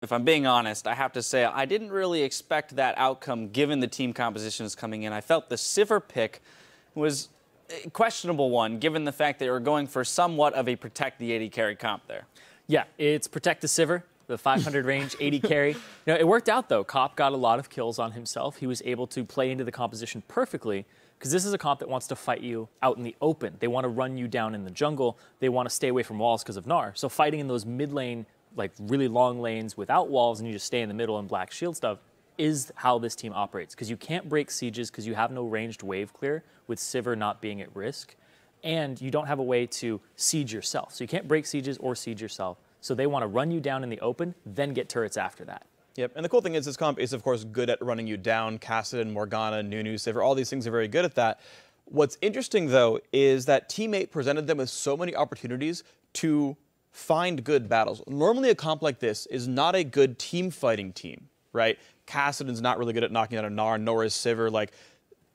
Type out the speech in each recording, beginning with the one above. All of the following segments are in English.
if I'm being honest, I have to say I didn't really expect that outcome given the team compositions coming in. I felt the Sivir pick was a questionable one, given the fact that they were going for somewhat of a protect the 80 carry comp there. Yeah, it's protect the Sivir, the 500 range, 80 carry. You know, it worked out, though. Cop got a lot of kills on himself. He was able to play into the composition perfectly, because this is a comp that wants to fight you out in the open. They want to run you down in the jungle. They want to stay away from walls because of Gnar. So fighting in those mid lane, like really long lanes without walls, and you just stay in the middle and black shield stuff, is how this team operates. Because you can't break sieges because you have no ranged wave clear with Sivir not being at risk. And you don't have a way to siege yourself. So you can't break sieges or siege yourself. So they want to run you down in the open, then get turrets after that. Yep, and the cool thing is this comp is, of course, good at running you down. Kassadin, Morgana, Nunu, Sivir, all these things are very good at that. What's interesting, though, is that Teammate presented them with so many opportunities to find good battles. Normally, a comp like this is not a good team-fighting team, right? Kassadin's not really good at knocking out a Gnar, nor is Sivir. Like,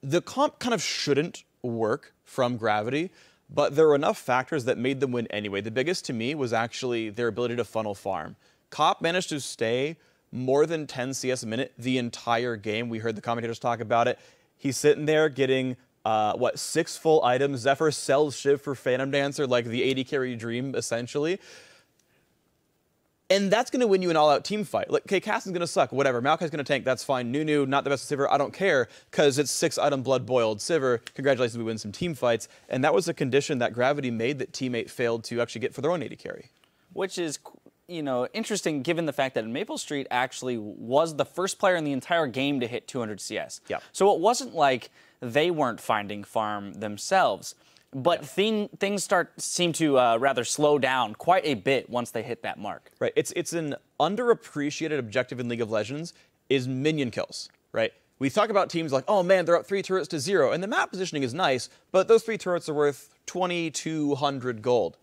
the comp kind of shouldn't work from Gravity, but there were enough factors that made them win anyway. The biggest, to me, was actually their ability to funnel farm. Cop managed to stay more than 10 CS a minute the entire game. We heard the commentators talk about it. He's sitting there getting, 6 full items. Zephyr sells Shiv for Phantom Dancer, like the 80 carry dream, essentially. And that's going to win you an all-out team fight. Like, okay, Kassadin's going to suck, whatever. Maokai's going to tank, that's fine. Nunu, not the best Sivir, I don't care, because it's 6-item blood-boiled Sivir. Congratulations, we win some team fights. And that was a condition that Gravity made that Teammate failed to actually get for their own 80 carry. Which is, you know, interesting given the fact that Maple Street actually was the first player in the entire game to hit 200 CS. Yeah. So it wasn't like they weren't finding farm themselves. But things seem to rather slow down quite a bit once they hit that mark. Right. It's an underappreciated objective in League of Legends is minion kills, right? We talk about teams like, oh man, they're up 3 turrets to 0, and the map positioning is nice, but those 3 turrets are worth 2,200 gold.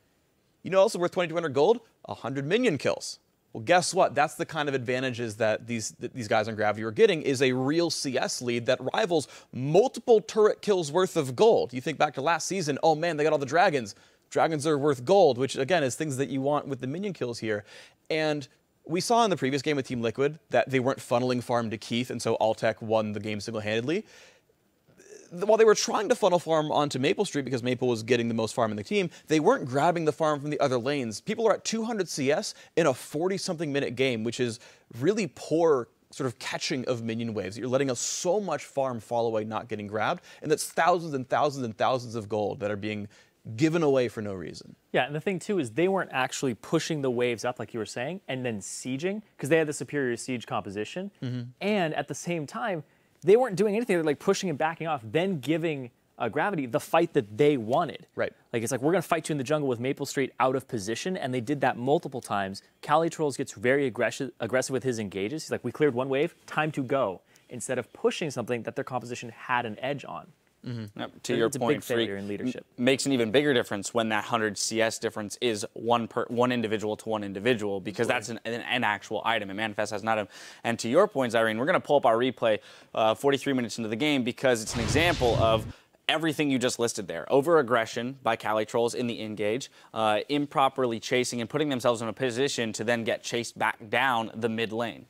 You know, also worth 2,200 gold? 100 minion kills. Well, guess what? That's the kind of advantages that these guys on Gravity are getting, is a real CS lead that rivals multiple turret kills worth of gold. You think back to last season, oh man, they got all the dragons. Dragons are worth gold, which again is things that you want with the minion kills here. And we saw in the previous game with Team Liquid that they weren't funneling farm to Keith, and so Altec won the game single-handedly. While they were trying to funnel farm onto Maple Street because Maple was getting the most farm in the team, they weren't grabbing the farm from the other lanes. People are at 200 CS in a 40-something minute game, which is really poor sort of catching of minion waves. You're letting so much farm fall away not getting grabbed, and that's thousands and thousands and thousands of gold that are being given away for no reason. Yeah, and the thing too is they weren't actually pushing the waves up like you were saying and then sieging, because they had the superior siege composition. And at the same time, they weren't doing anything. They're like pushing and backing off, then giving Gravity the fight that they wanted. Right. Like, it's like, we're going to fight you in the jungle with Maple Street out of position, and they did that multiple times. Calitrolls gets very aggressive with his engages. He's like, we cleared one wave, time to go, instead of pushing something that their composition had an edge on. To your It's a point, big failure in leadership. Makes an even bigger difference when that 100 CS difference is one individual to one individual, because that's an actual item. It manifests as an item. And to your point, Irene, we're going to pull up our replay 43 minutes into the game, because it's an example of everything you just listed there. Over-aggression by Calitrolls in the engage, improperly chasing and putting themselves in a position to then get chased back down the mid lane.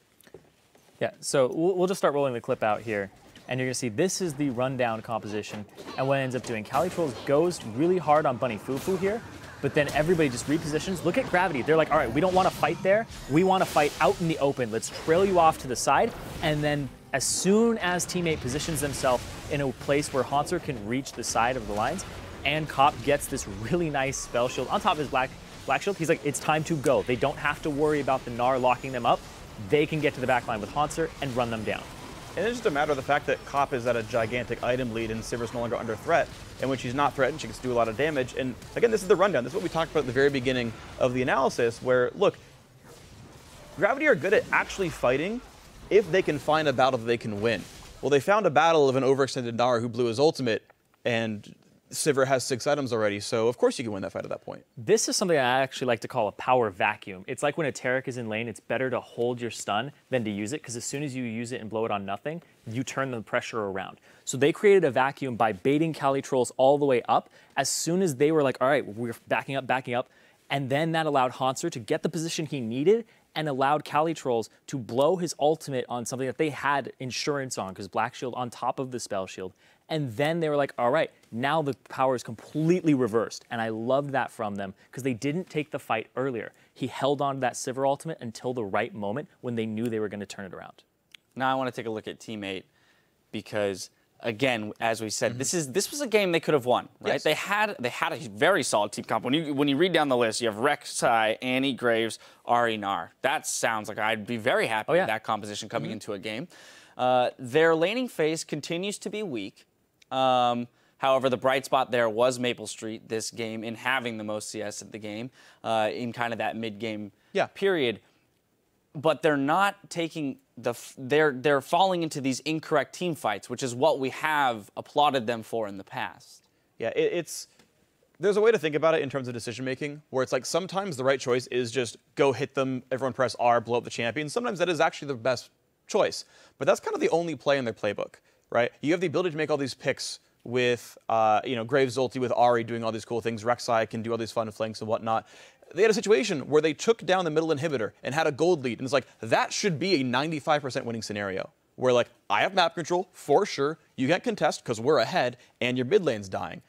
Yeah, so we'll just start rolling the clip out here. And you're going to see this is the rundown composition. And what it ends up doing, Calitrolls goes really hard on Bunny Fufu here, but then everybody just repositions. Look at Gravity. They're like, all right, we don't want to fight there. We want to fight out in the open. Let's trail you off to the side. And then as soon as Teammate positions themselves in a place where Haunter can reach the side of the lines, and Cop gets this really nice spell shield on top of his black shield, he's like, it's time to go. They don't have to worry about the Gnar locking them up. They can get to the back line with Haunter and run them down. And it's just a matter of the fact that Cop is at a gigantic item lead and Sivir's no longer under threat. And when she's not threatened, she gets to do a lot of damage. And again, this is the rundown. This is what we talked about at the very beginning of the analysis, where, look, Gravity are good at actually fighting if they can find a battle that they can win. Well, they found a battle of an overextended Gnar who blew his ultimate, and Sivir has 6 items already, so of course you can win that fight at that point. This is something I actually like to call a power vacuum. It's like when a Taric is in lane, it's better to hold your stun than to use it, because as soon as you use it and blow it on nothing, you turn the pressure around. So they created a vacuum by baiting Calitrolls all the way up. As soon as they were like, all right, we're backing up, and then that allowed Haunter to get the position he needed and allowed Cali Trolls to blow his ultimate on something that they had insurance on, because Black Shield on top of the Spell Shield. And then they were like, all right, now the power is completely reversed. And I loved that from them, because they didn't take the fight earlier. He held on to that Sivir ultimate until the right moment when they knew they were going to turn it around. Now I want to take a look at Team 8, because again, as we said, this was a game they could have won, right? Yes. They had a very solid team comp. When you read down the list, you have Rek'Sai, Annie, Graves, Ahri, Gnar. That sounds like I'd be very happy with that composition coming into a game. Their laning phase continues to be weak. However, the bright spot there was Maple Street this game in having the most CS at the game in kind of that mid-game period. But they're not taking they're falling into these incorrect team fights, which is what we have applauded them for in the past. Yeah, there's a way to think about it in terms of decision making, where it's like sometimes the right choice is just go hit them, everyone press R, blow up the champion. Sometimes that is actually the best choice, but that's kind of the only play in their playbook, right? You have the ability to make all these picks with, Graves ulti, with Ahri doing all these cool things. Rek'Sai can do all these fun flanks and whatnot. They had a situation where they took down the middle inhibitor and had a gold lead, and it's like, that should be a 95% winning scenario, where like, I have map control, for sure, you can't contest because we're ahead, and your mid lane's dying.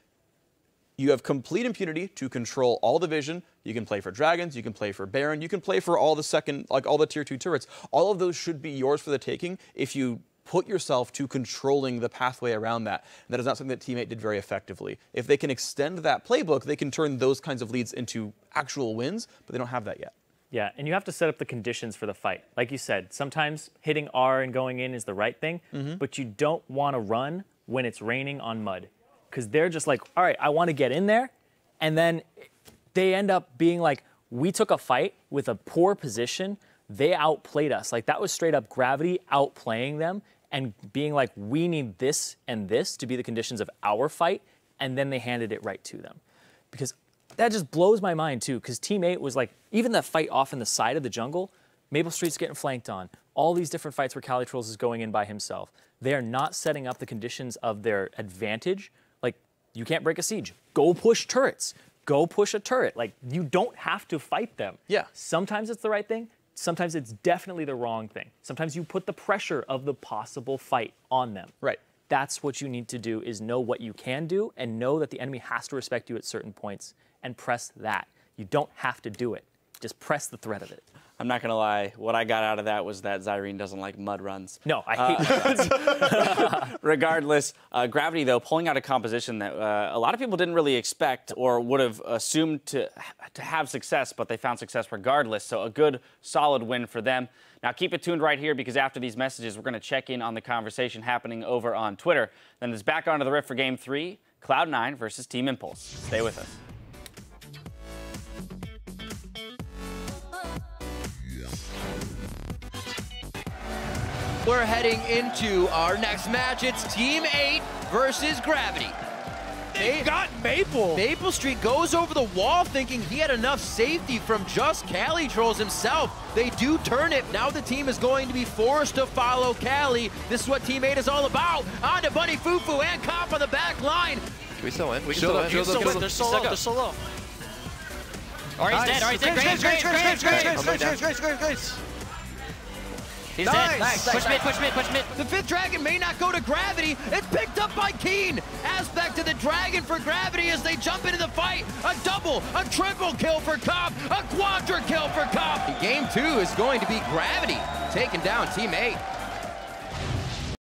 You have complete impunity to control all the vision. You can play for dragons, you can play for Baron, you can play for all the all the tier 2 turrets. All of those should be yours for the taking if you put yourself to controlling the pathway around that. And that is not something that Team 8 did very effectively. If they can extend that playbook, they can turn those kinds of leads into actual wins, but they don't have that yet. Yeah, and you have to set up the conditions for the fight. Like you said, sometimes hitting R and going in is the right thing, but you don't want to run when it's raining on mud. Because they're just like, all right, I want to get in there. And then they end up being like, we took a fight with a poor position. They outplayed us. Like, that was straight up Gravity outplaying them and being like, we need this and this to be the conditions of our fight. And then they handed it right to them. Because that just blows my mind, too. Because Team 8 was like, even that fight off in the side of the jungle, Maple Street's getting flanked on. All these different fights where Cali Trolls is going in by himself. They are not setting up the conditions of their advantage. Like, you can't break a siege. Go push turrets. Go push a turret. Like, you don't have to fight them. Yeah. Sometimes it's the right thing. Sometimes it's definitely the wrong thing. Sometimes you put the pressure of the possible fight on them. Right. That's what you need to do, is know what you can do and know that the enemy has to respect you at certain points and press that. You don't have to do it. Just press the threat of it. I'm not going to lie. What I got out of that was that Zyrene doesn't like mud runs. No, I hate mud runs. Regardless, Gravity, though, pulling out a composition that a lot of people didn't really expect or would have assumed to have success, but they found success regardless. So a good, solid win for them. Now, keep it tuned right here, because after these messages, we're going to check in on the conversation happening over on Twitter. Then it's back onto the Rift for Game 3, Cloud9 versus Team Impulse. Stay with us. We're heading into our next match. It's Team 8 versus Gravity. They got Maple. Maple Street goes over the wall thinking he had enough safety from just Cali Trolls himself. They do turn it. Now the team is going to be forced to follow Cali. This is what Team 8 is all about. On to Bunny Fufu and Cop on the back line. Can we still win? We can still win. They're so low. They're so low. All right, he's dead. All right, he's dead. Graves. He's Nice. dead. Nice. Push mid, push mid, push mid. The 5th Dragon may not go to Gravity. It's picked up by Keen. Aspect to the Dragon for Gravity as they jump into the fight. A double, a triple kill for Cop, a quadra kill for Cop. Game 2 is going to be Gravity taking down Team 8.